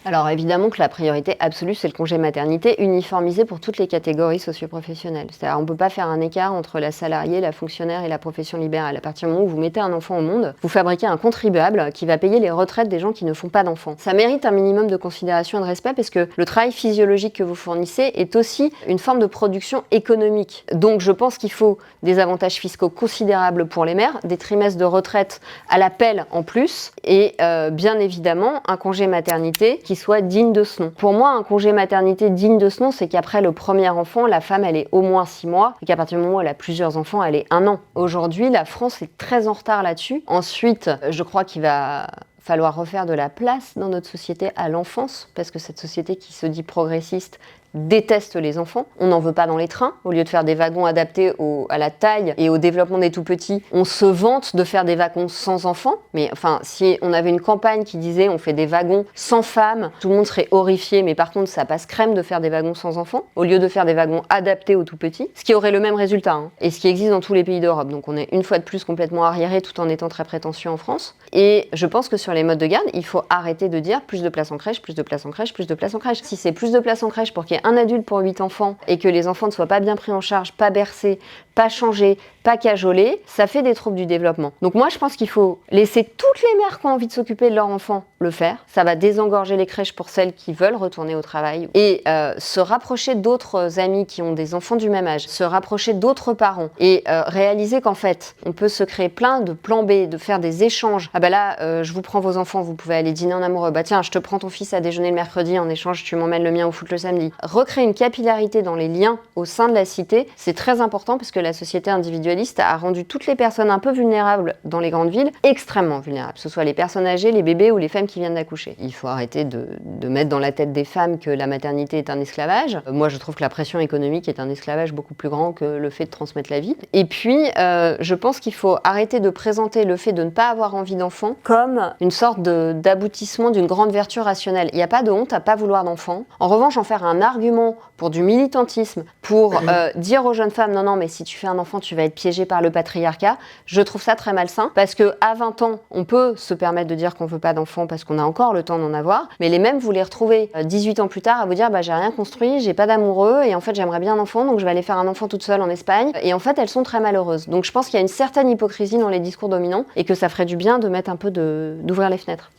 Alors évidemment que la priorité absolue, c'est le congé maternité uniformisé pour toutes les catégories socioprofessionnelles. C'est-à-dire on ne peut pas faire un écart entre la salariée, la fonctionnaire et la profession libérale. À partir du moment où vous mettez un enfant au monde, vous fabriquez un contribuable qui va payer les retraites des gens qui ne font pas d'enfants. Ça mérite un minimum de considération et de respect parce que le travail physiologique que vous fournissez est aussi une forme de production économique. Donc je pense qu'il faut des avantages fiscaux considérables pour les mères, des trimestres de retraite à l'appel en plus et bien évidemment un congé maternité qui soit digne de ce nom. Pour moi, un congé maternité digne de ce nom, c'est qu'après le premier enfant, la femme, elle est au moins 6 mois et qu'à partir du moment où elle a plusieurs enfants, elle est 1 an. Aujourd'hui, la France est très en retard là-dessus. Ensuite, je crois qu'il va falloir refaire de la place dans notre société à l'enfance, parce que cette société qui se dit progressiste déteste les enfants. On n'en veut pas dans les trains. Au lieu de faire des wagons adaptés à la taille et au développement des tout-petits, on se vante de faire des wagons sans enfants. Mais enfin, si on avait une campagne qui disait on fait des wagons sans femmes, tout le monde serait horrifié. Mais par contre, ça passe crème de faire des wagons sans enfants, au lieu de faire des wagons adaptés aux tout-petits, ce qui aurait le même résultat, hein, et ce qui existe dans tous les pays d'Europe. Donc on est une fois de plus complètement arriéré tout en étant très prétentieux en France. Et je pense que sur les modes de garde, il faut arrêter de dire plus de place en crèche, plus de place en crèche, plus de place en crèche. Si c'est plus de place en crèche pour qu'il y ait un adulte pour 8 enfants et que les enfants ne soient pas bien pris en charge, pas bercés, pas changés, pas cajolés, ça fait des troubles du développement. Donc moi je pense qu'il faut laisser toutes les mères qui ont envie de s'occuper de leur enfant le faire. Ça va désengorger les crèches pour celles qui veulent retourner au travail et se rapprocher d'autres amis qui ont des enfants du même âge, se rapprocher d'autres parents et réaliser qu'en fait on peut se créer plein de plans B, de faire des échanges. Ah bah là je vous prends vos enfants, vous pouvez aller dîner en amoureux. Bah tiens, je te prends ton fils à déjeuner le mercredi, en échange tu m'emmènes le mien au foot le samedi. Recréer une capillarité dans les liens au sein de la cité, c'est très important parce que la société individualiste a rendu toutes les personnes un peu vulnérables dans les grandes villes extrêmement vulnérables, que ce soit les personnes âgées, les bébés ou les femmes qui viennent d'accoucher. Il faut arrêter de mettre dans la tête des femmes que la maternité est un esclavage. Moi, je trouve que la pression économique est un esclavage beaucoup plus grand que le fait de transmettre la vie. Et puis, je pense qu'il faut arrêter de présenter le fait de ne pas avoir envie d'enfant comme une sorte d'aboutissement d'une grande vertu rationnelle. Il n'y a pas de honte à pas vouloir d'enfant. En revanche, en faire un argument pour du militantisme, pour dire aux jeunes femmes non, mais si tu fais un enfant, tu vas être piégé par le patriarcat, je trouve ça très malsain parce qu'à 20 ans, on peut se permettre de dire qu'on veut pas d'enfants parce qu'on a encore le temps d'en avoir, mais les mêmes, vous les retrouvez 18 ans plus tard à vous dire j'ai rien construit, j'ai pas d'amoureux et en fait j'aimerais bien un enfant donc je vais aller faire un enfant toute seule en Espagne et en fait elles sont très malheureuses. Donc je pense qu'il y a une certaine hypocrisie dans les discours dominants et que ça ferait du bien de mettre un peu d'ouvrir les fenêtres.